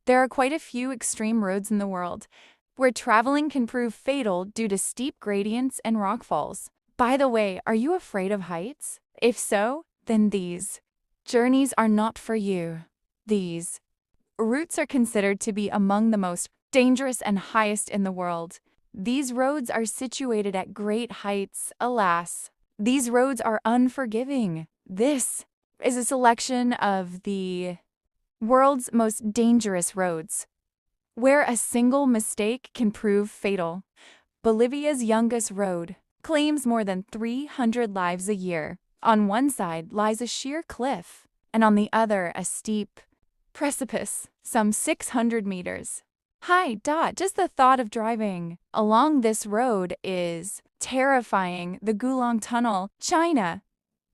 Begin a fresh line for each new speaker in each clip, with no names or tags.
There are quite a few extreme roads in the world where traveling can prove fatal due to steep gradients and rockfalls. By the way, are you afraid of heights? If so, then these journeys are not for you. These routes are considered to be among the most dangerous and highest in the world. These roads are situated at great heights, alas. These roads are unforgiving. This is a selection of the world's most dangerous roads, where a single mistake can prove fatal. Bolivia's youngest road claims more than 300 lives a year. On one side lies a sheer cliff, and on the other a steep precipice, some 600 meters high. Just the thought of driving along this road is terrifying. The Gulong Tunnel, China.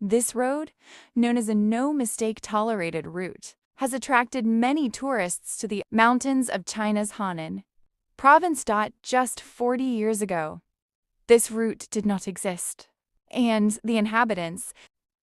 This road, known as a no-mistake tolerated route, has attracted many tourists to the mountains of China's Henan province. Just 40 years ago, this route did not exist, and the inhabitants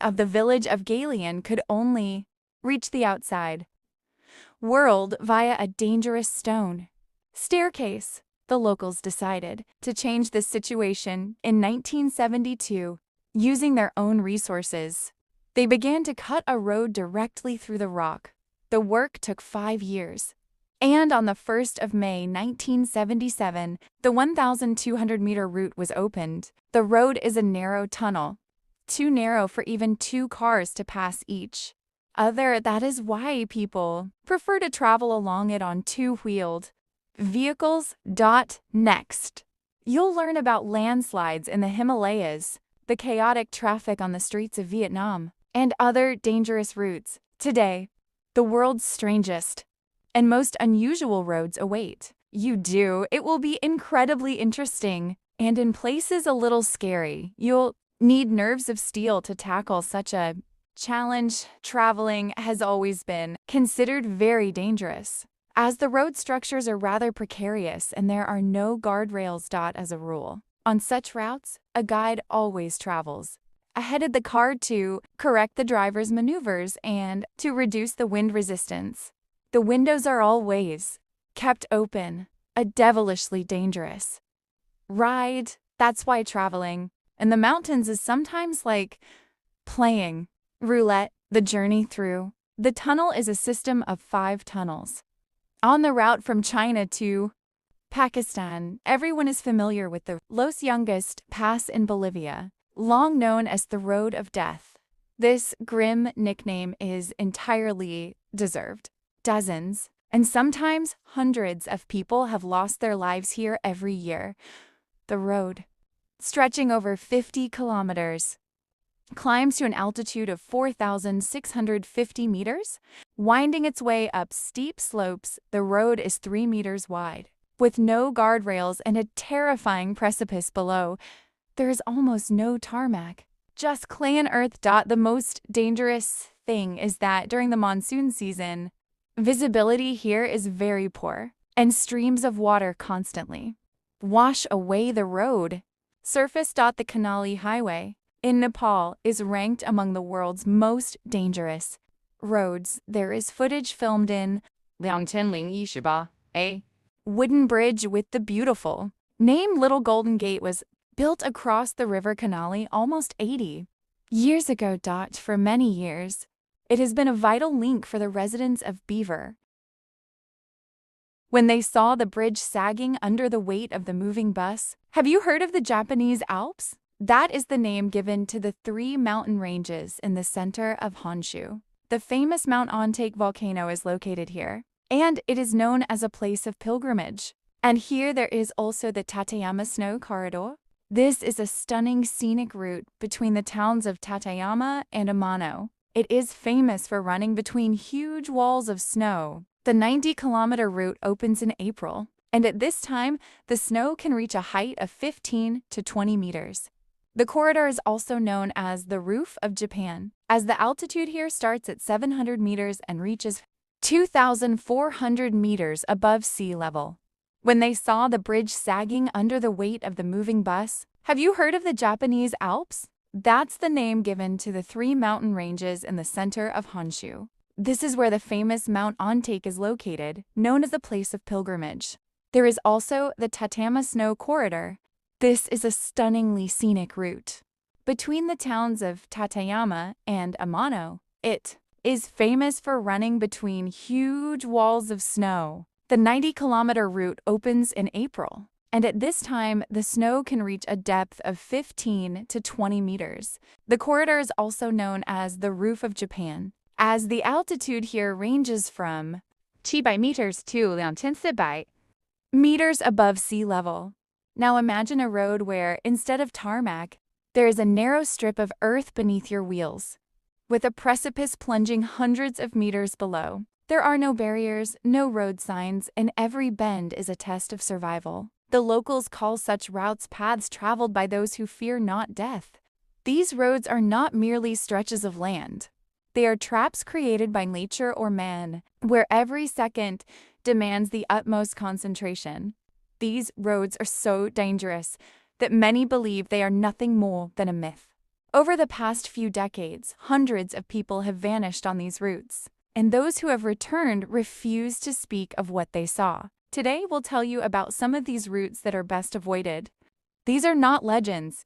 of the village of Galian could only reach the outside world via a dangerous stone staircase. The locals decided to change this situation in 1972 using their own resources. They began to cut a road directly through the rock. The work took 5 years. And on the 1st of May 1977, the 1,200-meter route was opened. The road is a narrow tunnel, too narrow for even 2 cars to pass each other. That is why people prefer to travel along it on 2-wheeled vehicles. Next, you'll learn about landslides in the Himalayas, the chaotic traffic on the streets of Vietnam, and other dangerous routes. Today, the world's strangest and most unusual roads await you. It will be incredibly interesting, and in places a little scary. You'll need nerves of steel to tackle such a challenge. Traveling has always been considered very dangerous, as the road structures are rather precarious and there are no guardrails. As a rule, on such routes, a guide always travels ahead of the car to correct the driver's maneuvers and to reduce the wind resistance. The windows are always kept open, a devilishly dangerous ride. That's why traveling in the mountains is sometimes like playing roulette. The journey through the tunnel is a system of 5 tunnels. On the route from China to Pakistan, everyone is familiar with the Los Yungas Pass in Bolivia, long known as the Road of Death. This grim nickname is entirely deserved. Dozens, and sometimes hundreds of people have lost their lives here every year. The road, stretching over 50 kilometers, climbs to an altitude of 4,650 meters. Winding its way up steep slopes, the road is 3 meters wide. With no guardrails and a terrifying precipice below, there is almost no tarmac, just clay and earth. The most dangerous thing is that during the monsoon season, visibility here is very poor, and streams of water constantly wash away the road surface. The Kanali Highway in Nepal is ranked among the world's most dangerous roads. There is footage filmed in 2018, a wooden bridge with the beautiful name Little Golden Gate was built across the river Kanali almost 80 years ago. For many years, it has been a vital link for the residents of Beaver. When they saw the bridge sagging under the weight of the moving bus, have you heard of the Japanese Alps? That is the name given to the 3 mountain ranges in the center of Honshu. The famous Mount Ontake volcano is located here, and it is known as a place of pilgrimage. And here there is also the Tateyama Snow Corridor. This is a stunning scenic route between the towns of Tateyama and Amano. It is famous for running between huge walls of snow. The 90-kilometer route opens in April, and at this time, the snow can reach a height of 15 to 20 meters. The corridor is also known as the Roof of Japan, as the altitude here starts at 700 meters and reaches 2,400 meters above sea level. When they saw the bridge sagging under the weight of the moving bus, have you heard of the Japanese Alps? That's the name given to the 3 mountain ranges in the center of Honshu. This is where the famous Mount Ontake is located, known as a place of pilgrimage. There is also the Tatama Snow Corridor. This is a stunningly scenic route. Between the towns of Tateyama and Amano, it is famous for running between huge walls of snow. The 90-kilometer route opens in April, and at this time, the snow can reach a depth of 15 to 20 meters. The corridor is also known as the Roof of Japan, as the altitude here ranges from 700 meters to 2400 meters above sea level. Now imagine a road where, instead of tarmac, there is a narrow strip of earth beneath your wheels, with a precipice plunging hundreds of meters below. There are no barriers, no road signs, and every bend is a test of survival. The locals call such routes paths traveled by those who fear not death. These roads are not merely stretches of land. They are traps created by nature or man, where every second demands the utmost concentration. These roads are so dangerous that many believe they are nothing more than a myth. Over the past few decades, hundreds of people have vanished on these routes, and those who have returned refuse to speak of what they saw. Today, we'll tell you about some of these routes that are best avoided. These are not legends.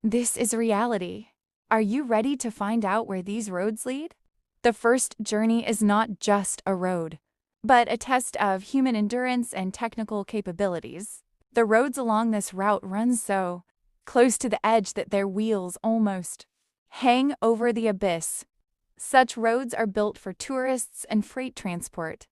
This is reality. Are you ready to find out where these roads lead? The first journey is not just a road, but a test of human endurance and technical capabilities. The roads along this route run so close to the edge that their wheels almost hang over the abyss. Such roads are built for tourists and freight transport.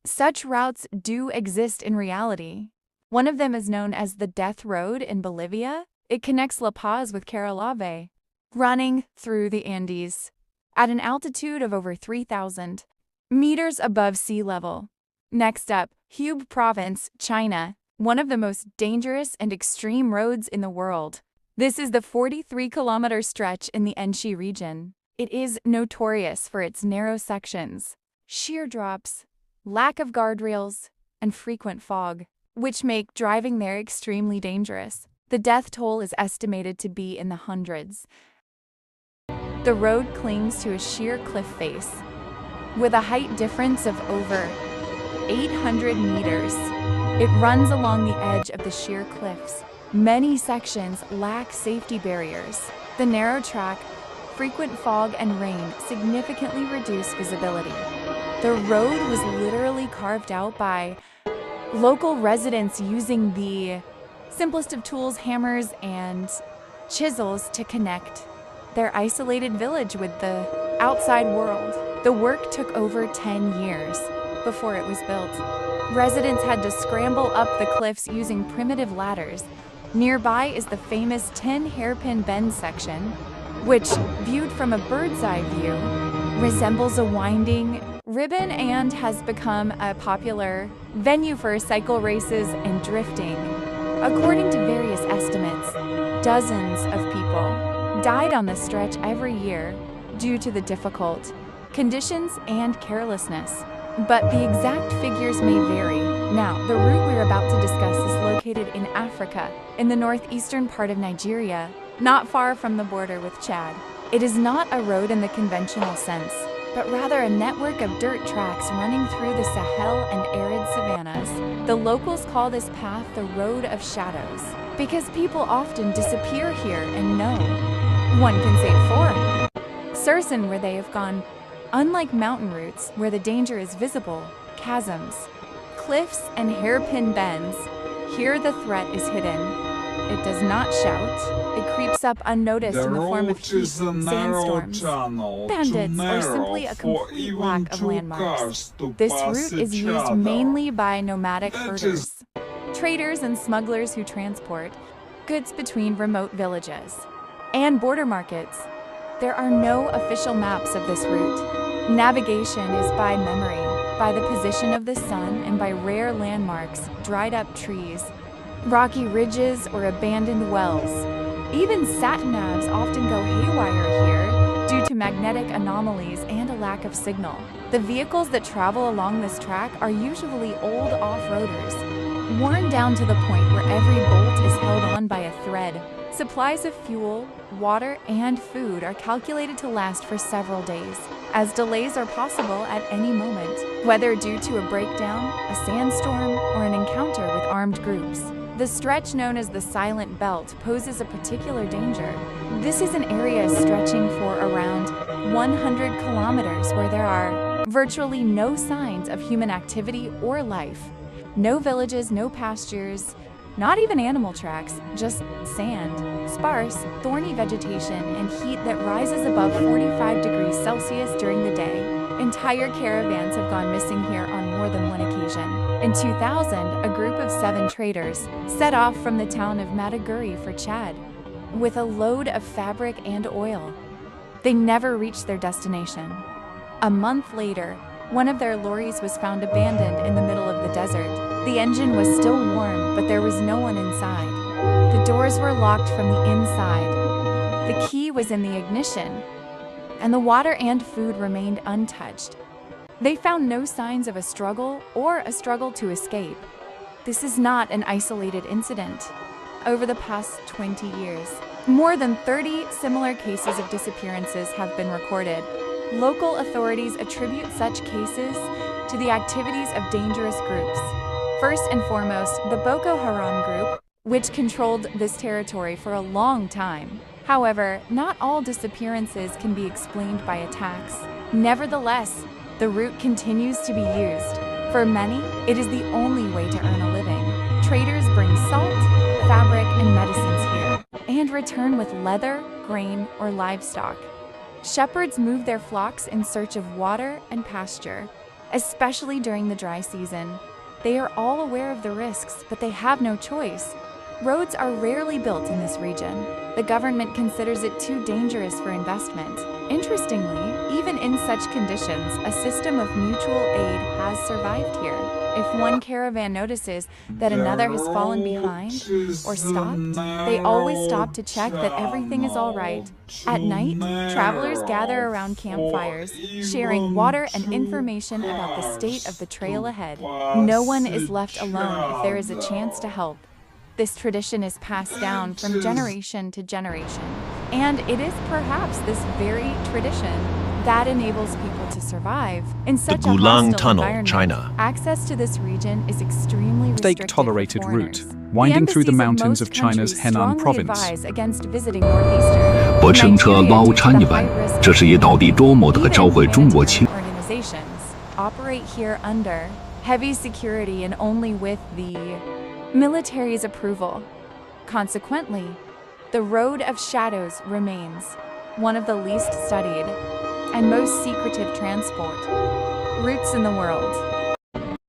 Such routes do exist in reality. One of them is known as the Death Road in Bolivia. It connects La Paz with Carolave, running through the Andes at an altitude of over 3,000 meters above sea level. Next up, Hubei Province, China, one of the most dangerous and extreme roads in the world. This is the 43-kilometer stretch in the Enshi region. It is notorious for its narrow sections, sheer drops, lack of guardrails, and frequent fog, which make driving there extremely dangerous. The death toll is estimated to be in the hundreds. The road clings to a sheer cliff face, with a height difference of over 800 meters. It runs along the edge of the sheer cliffs. Many sections lack safety barriers. The narrow track, frequent fog, and rain significantly reduce visibility. The road was literally carved out by local residents using the simplest of tools, hammers, and chisels to connect their isolated village with the outside world. The work took over 10 years before it was built. Residents had to scramble up the cliffs using primitive ladders. Nearby is the famous 10 hairpin bend section, which, viewed from a bird's eye view, resembles a winding ribbon and has become a popular venue for cycle races and drifting. According to various estimates, dozens of people died on this stretch every year due to the difficult conditions and carelessness. But the exact figures may vary. Now, the route we're about to discuss is located in Africa, in the northeastern part of Nigeria, not far from the border with Chad. It is not a road in the conventional sense, but rather a network of dirt tracks running through the Sahel and arid savannas. The locals call this path the Road of Shadows, because people often disappear here and no one can say for certain where they have gone. Unlike mountain routes, where the danger is visible, chasms, cliffs, and hairpin bends, here the threat is hidden. It does not shout. It creeps up unnoticed in the form of heat, sandstorms, bandits, or simply a complete lack of landmarks. This route is used mainly by nomadic herders, traders, and smugglers who transport goods between remote villages and border markets. There are no official maps of this route. Navigation is by memory, by the position of the sun, and by rare landmarks, dried up trees, rocky ridges, or abandoned wells. Even sat-navs often go haywire here due to magnetic anomalies and a lack of signal. The vehicles that travel along this track are usually old off-roaders, worn down to the point where every bolt is held on by a thread. Supplies of fuel, water, and food are calculated to last for several days. as delays are possible at any moment, whether due to a breakdown, a sandstorm, or an encounter with armed groups. The stretch known as the Silent Belt poses a particular danger. This is an area stretching for around 100 kilometers where there are virtually no signs of human activity or life. No villages, no pastures, not even animal tracks, just sand, sparse, thorny vegetation, and heat that rises above 45 degrees Celsius during the day. Entire caravans have gone missing here on more than one occasion. In 2000, a group of 7 traders set off from the town of Maiduguri for Chad with a load of fabric and oil. They never reached their destination. A month later, one of their lorries was found abandoned in the middle of the desert. The engine was still warm, but there was no one inside. The doors were locked from the inside. The key was in the ignition, and the water and food remained untouched. They found no signs of a struggle or a struggle to escape. This is not an isolated incident. Over the past 20 years, more than 30 similar cases of disappearances have been recorded. Local authorities attribute such cases to the activities of dangerous groups. First and foremost, the Boko Haram group, which controlled this territory for a long time. However, not all disappearances can be explained by attacks. Nevertheless, the route continues to be used. For many, it is the only way to earn a living. Traders bring salt, fabric, and medicines here, and return with leather, grain, or livestock. Shepherds move their flocks in search of water and pasture, especially during the dry season. They are all aware of the risks, but they have no choice. Roads are rarely built in this region. The government considers it too dangerous for investment. Interestingly, even in such conditions, a system of mutual aid has survived here. If one caravan notices that another has fallen behind or stopped, they always stop to check that everything is all right. At night, travelers gather around campfires, sharing water and information about the state of the trail ahead. No one is left alone if there is a chance to help. This tradition is passed down from generation to generation, and it is perhaps this very tradition that enables people to survive in such a
Gulang
hostile
Tunnel,
environment.
China.
Access to this region is extremely restricted for
Stake-tolerated
foreigners.
route, winding through the
embassies of
mountains
most
of China's
countries
Henan
strongly
province.
advise against visiting Northeastern.
我乘车
Nigeria
捞
due to
掺一
the
碗
high risk，
这是以倒地多谋的召回中国青。
Even organizations operate here under heavy security and only with the military's approval. Consequently, the Road of Shadows remains one of the least studied and most secretive transport routes in the world.